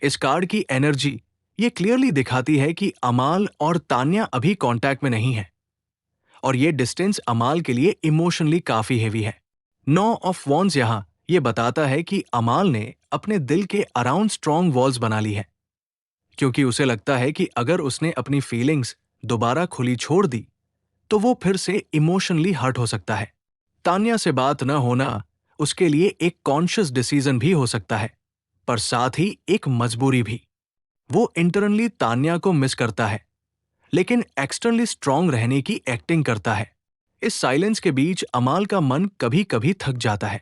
इस कार्ड की एनर्जी ये क्लियरली दिखाती है कि अमाल और तान्या अभी कांटेक्ट में नहीं है और ये डिस्टेंस अमाल के लिए इमोशनली काफी हेवी है। 9 ऑफ वॉन्ड्स यहां ये बताता है कि अमाल ने अपने दिल के अराउंड स्ट्रॉन्ग वॉल्स बना ली है, क्योंकि उसे लगता है कि अगर उसने अपनी फीलिंग्स दोबारा खुली छोड़ दी तो वो फिर से इमोशनली हर्ट हो सकता है। तान्या से बात न होना उसके लिए एक कॉन्शियस डिसीजन भी हो सकता है, पर साथ ही एक मजबूरी भी। वो इंटरनली तान्या को मिस करता है, लेकिन एक्सटर्नली स्ट्रांग रहने की एक्टिंग करता है। इस साइलेंस के बीच अमाल का मन कभी कभी थक जाता है,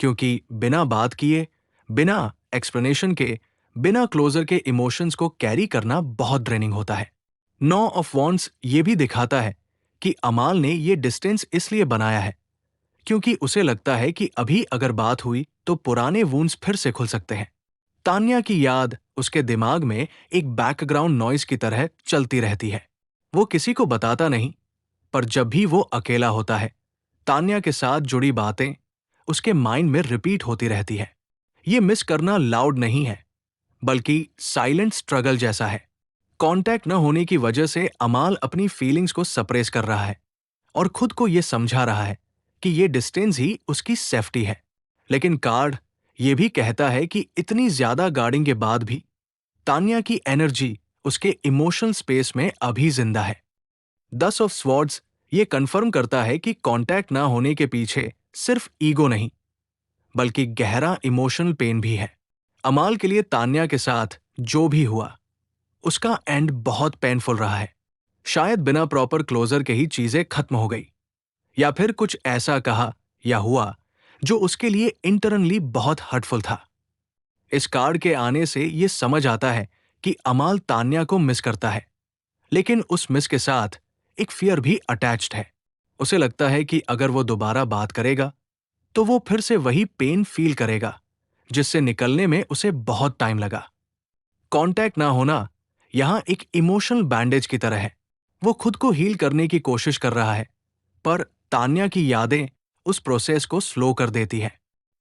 क्योंकि बिना बात किए, बिना एक्सप्लेनेशन के, बिना क्लोजर के इमोशंस को कैरी करना बहुत ड्रेनिंग होता है। 9 ऑफ वॉन्ड्स ये भी दिखाता है कि अमाल ने ये डिस्टेंस इसलिए बनाया है क्योंकि उसे लगता है कि अभी अगर बात हुई तो पुराने वूंड्स फिर से खुल सकते हैं। तान्या की याद उसके दिमाग में एक बैकग्राउंड नॉइज की तरह चलती रहती है। वो किसी को बताता नहीं, पर जब भी वो अकेला होता है, तान्या के साथ जुड़ी बातें उसके माइंड में रिपीट होती रहती है। ये मिस करना लाउड नहीं है, बल्कि साइलेंट स्ट्रगल जैसा है। कांटेक्ट न होने की वजह से अमाल अपनी फीलिंग्स को सप्रेस कर रहा है और खुद को ये समझा रहा है कि ये डिस्टेंस ही उसकी सेफ्टी है। लेकिन कार्ड ये भी कहता है कि इतनी ज्यादा गार्डिंग के बाद भी तान्या की एनर्जी उसके इमोशनल स्पेस में अभी जिंदा है। 10 ऑफ स्वॉर्ड्स ये कंफर्म करता है कि कांटेक्ट ना होने के पीछे सिर्फ ईगो नहीं, बल्कि गहरा इमोशनल पेन भी है। अमाल के लिए तान्या के साथ जो भी हुआ, उसका एंड बहुत पेनफुल रहा है। शायद बिना प्रॉपर क्लोजर के ही चीजें खत्म हो गई, या फिर कुछ ऐसा कहा या हुआ जो उसके लिए इंटरनली बहुत हर्टफुल था। इस कार्ड के आने से ये समझ आता है कि अमाल तान्या को मिस करता है, लेकिन उस मिस के साथ एक फियर भी अटैच्ड है। उसे लगता है कि अगर वो दोबारा बात करेगा तो वो फिर से वही पेन फील करेगा जिससे निकलने में उसे बहुत टाइम लगा। कांटेक्ट ना होना यहां एक इमोशनल बैंडेज की तरह है। वो खुद को हील करने की कोशिश कर रहा है, पर तान्या की यादें उस प्रोसेस को स्लो कर देती है।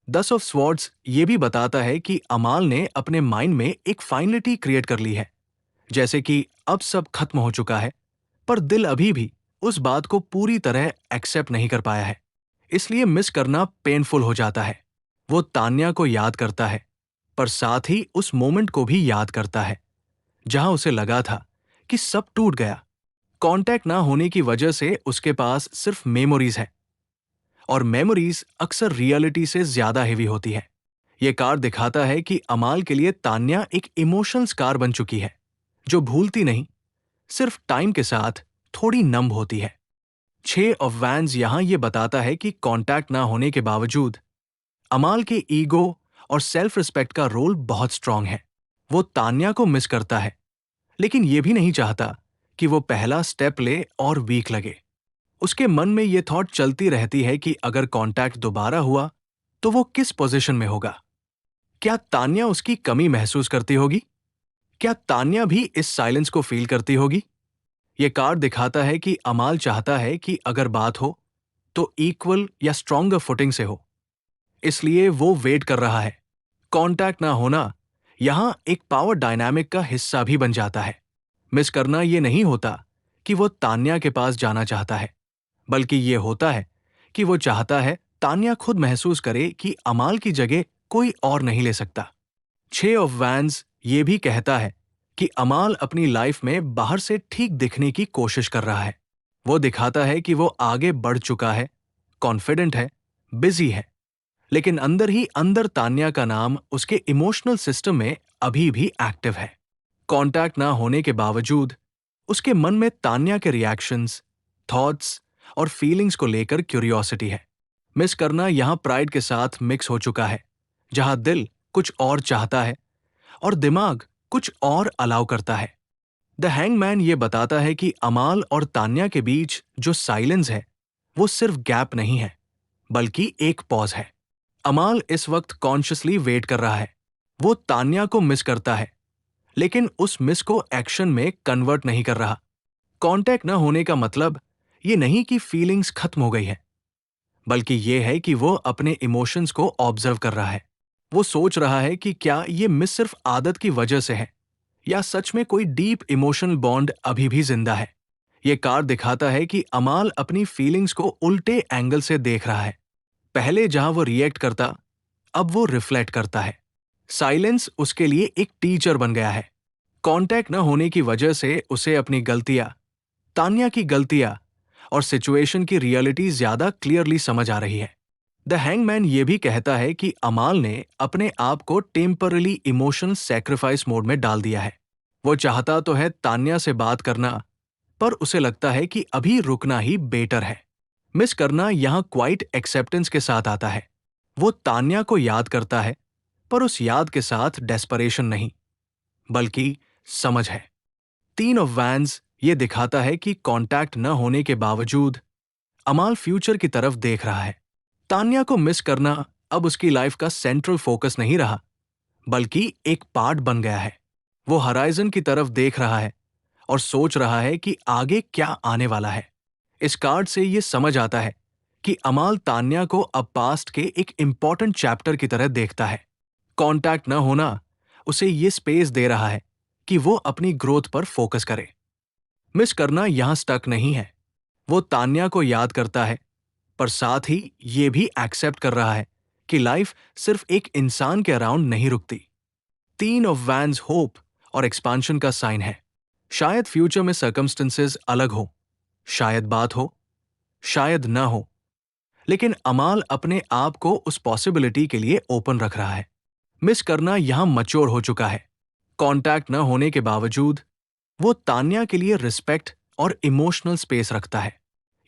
10 ऑफ स्वॉर्ड्स ये भी बताता है कि अमाल ने अपने माइंड में एक फाइनलिटी क्रिएट कर ली है, जैसे कि अब सब खत्म हो चुका है, पर दिल अभी भी उस बात को पूरी तरह एक्सेप्ट नहीं कर पाया है। इसलिए मिस करना पेनफुल हो जाता है। वो तान्या को याद करता है, पर साथ ही उस मोमेंट को भी याद करता है जहां उसे लगा था कि सब टूट गया। कांटेक्ट ना होने की वजह से उसके पास सिर्फ मेमोरीज है, और मेमोरीज अक्सर रियलिटी से ज्यादा हेवी होती है। ये कार्ड दिखाता है कि अमाल के लिए तान्या एक इमोशनल स्कार बन चुकी है, जो भूलती नहीं, सिर्फ टाइम के साथ थोड़ी नंब होती है। 6 ऑफ वैंड्स यहां ये बताता है कि कांटेक्ट ना होने के बावजूद अमाल के ईगो और सेल्फ रिस्पेक्ट का रोल बहुत स्ट्रांग है। वो तान्या को मिस करता है, लेकिन ये भी नहीं चाहता कि वो पहला स्टेप ले और वीक लगे। उसके मन में ये थॉट चलती रहती है कि अगर कांटेक्ट दोबारा हुआ तो वो किस पोजीशन में होगा। क्या तान्या उसकी कमी महसूस करती होगी? क्या तान्या भी इस साइलेंस को फील करती होगी? ये कार्ड दिखाता है कि अमाल चाहता है कि अगर बात हो तो इक्वल या स्ट्रॉन्गर फुटिंग से हो, इसलिए वो वेट कर रहा है। कांटेक्ट ना होना यहां एक पावर डायनामिक का हिस्सा भी बन जाता है। मिस करना ये नहीं होता कि वो तान्या के पास जाना चाहता है, बल्कि ये होता है कि वो चाहता है तान्या खुद महसूस करे कि अमाल की जगह कोई और नहीं ले सकता। 6 ऑफ वैंड्स ये भी कहता है कि अमाल अपनी लाइफ में बाहर से ठीक दिखने की कोशिश कर रहा है। वो दिखाता है कि वो आगे बढ़ चुका है, कॉन्फिडेंट है, बिजी है, लेकिन अंदर ही अंदर तान्या का नाम उसके इमोशनल सिस्टम में अभी भी एक्टिव है। कांटेक्ट ना होने के बावजूद उसके मन में तान्या के रिएक्शंस, थॉट्स और फीलिंग्स को लेकर क्यूरियोसिटी है। मिस करना यहां प्राइड के साथ मिक्स हो चुका है, जहां दिल कुछ और चाहता है और दिमाग कुछ और अलाउ करता है। द हैंगमैन ये बताता है कि अमाल और तान्या के बीच जो साइलेंस है वो सिर्फ गैप नहीं है, बल्कि एक पॉज है। अमाल इस वक्त कॉन्शियसली वेट कर रहा है। वो तान्या को मिस करता है, लेकिन उस मिस को एक्शन में कन्वर्ट नहीं कर रहा। कांटेक्ट न होने का मतलब ये नहीं कि फीलिंग्स खत्म हो गई है, बल्कि ये है कि वो अपने इमोशंस को ऑब्जर्व कर रहा है। वो सोच रहा है कि क्या ये मिस सिर्फ आदत की वजह से है या सच में कोई डीप इमोशनल बॉन्ड अभी भी जिंदा है। ये कार्ड दिखाता है कि अमाल अपनी फीलिंग्स को उल्टे एंगल से देख रहा है। पहले जहां वो रिएक्ट करता, अब वो रिफ्लेक्ट करता है। साइलेंस उसके लिए एक टीचर बन गया है। कांटेक्ट न होने की वजह से उसे अपनी गलतियां, तान्या की गलतियां और सिचुएशन की रियलिटी ज्यादा क्लियरली समझ आ रही है। द हैंगमैन ये भी कहता है कि अमाल ने अपने आप को टेम्परली इमोशनल सैक्रिफाइस मोड में डाल दिया है। वो चाहता तो है तान्या से बात करना, पर उसे लगता है कि अभी रुकना ही बेटर है। मिस करना यहां क्वाइट एक्सेप्टेंस के साथ आता है। वो तान्या को याद करता है, पर उस याद के साथ डेस्परेशन नहीं, बल्कि समझ है। 3 ऑफ वैंड्स ये दिखाता है कि कांटेक्ट न होने के बावजूद अमाल फ्यूचर की तरफ देख रहा है। तान्या को मिस करना अब उसकी लाइफ का सेंट्रल फोकस नहीं रहा, बल्कि एक पार्ट बन गया है। वो हराइजन की तरफ देख रहा है और सोच रहा है कि आगे क्या आने वाला है। इस कार्ड से ये समझ आता है कि अमाल तान्या को अब पास्ट के एक इंपॉर्टेंट चैप्टर की तरह देखता है। कांटेक्ट न होना उसे ये स्पेस दे रहा है कि वो अपनी ग्रोथ पर फोकस करे। मिस करना यहां स्टक नहीं है। वो तान्या को याद करता है, पर साथ ही ये भी एक्सेप्ट कर रहा है कि लाइफ सिर्फ एक इंसान के अराउंड नहीं रुकती। 3 ऑफ वैंड्स होप और एक्सपांशन का साइन है। शायद फ्यूचर में सर्कमस्टेंसेस अलग हो, शायद बात हो, शायद ना हो, लेकिन अमाल अपने आप को उस पॉसिबिलिटी के लिए ओपन रख रहा है। मिस करना यहां मच्योर हो चुका है। कांटेक्ट न होने के बावजूद वो तान्या के लिए रिस्पेक्ट और इमोशनल स्पेस रखता है।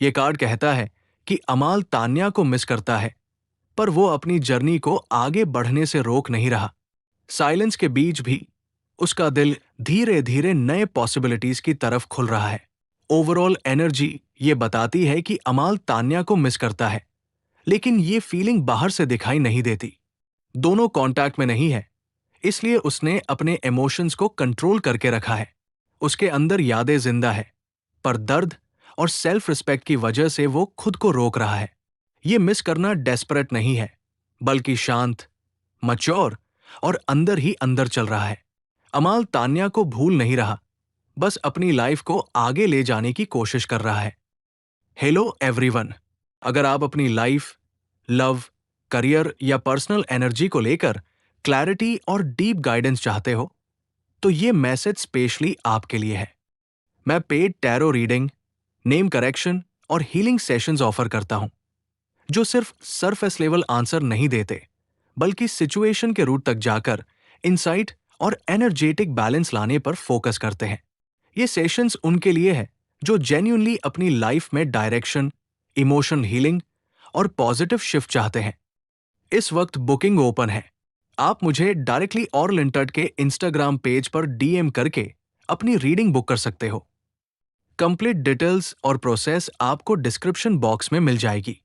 ये कार्ड कहता है कि अमाल तान्या को मिस करता है, पर वो अपनी जर्नी को आगे बढ़ने से रोक नहीं रहा। साइलेंस के बीच भी उसका दिल धीरे धीरे नए पॉसिबिलिटीज की तरफ खुल रहा है। ओवरऑल एनर्जी ये बताती है कि अमाल तान्या को मिस करता है, लेकिन ये फीलिंग बाहर से दिखाई नहीं देती। दोनों कांटेक्ट में नहीं है, इसलिए उसने अपने इमोशंस को कंट्रोल करके रखा है। उसके अंदर यादें जिंदा है, पर दर्द और सेल्फ रिस्पेक्ट की वजह से वो खुद को रोक रहा है। ये मिस करना डेस्परेट नहीं है, बल्कि शांत, मच्योर और अंदर ही अंदर चल रहा है। अमाल तान्या को भूल नहीं रहा, बस अपनी लाइफ को आगे ले जाने की कोशिश कर रहा है। हेलो एवरीवन, अगर आप अपनी लाइफ, लव, करियर या पर्सनल एनर्जी को लेकर क्लैरिटी और डीप गाइडेंस चाहते हो, तो ये मैसेज स्पेशली आपके लिए है। मैं paid tarot reading, name correction और हीलिंग सेशंस ऑफर करता हूं, जो सिर्फ सरफेस लेवल आंसर नहीं देते, बल्कि सिचुएशन के रूट तक जाकर इंसाइट और एनर्जेटिक बैलेंस लाने पर फोकस करते हैं। ये सेशंस उनके लिए है जो जेन्युइनली अपनी लाइफ में डायरेक्शन, इमोशन हीलिंग और पॉजिटिव शिफ्ट चाहते हैं। इस वक्त बुकिंग ओपन है। आप मुझे डायरेक्टली और लिंटर्ड के इंस्टाग्राम पेज पर डीएम करके अपनी रीडिंग बुक कर सकते हो। कंप्लीट डिटेल्स और प्रोसेस आपको डिस्क्रिप्शन बॉक्स में मिल जाएगी।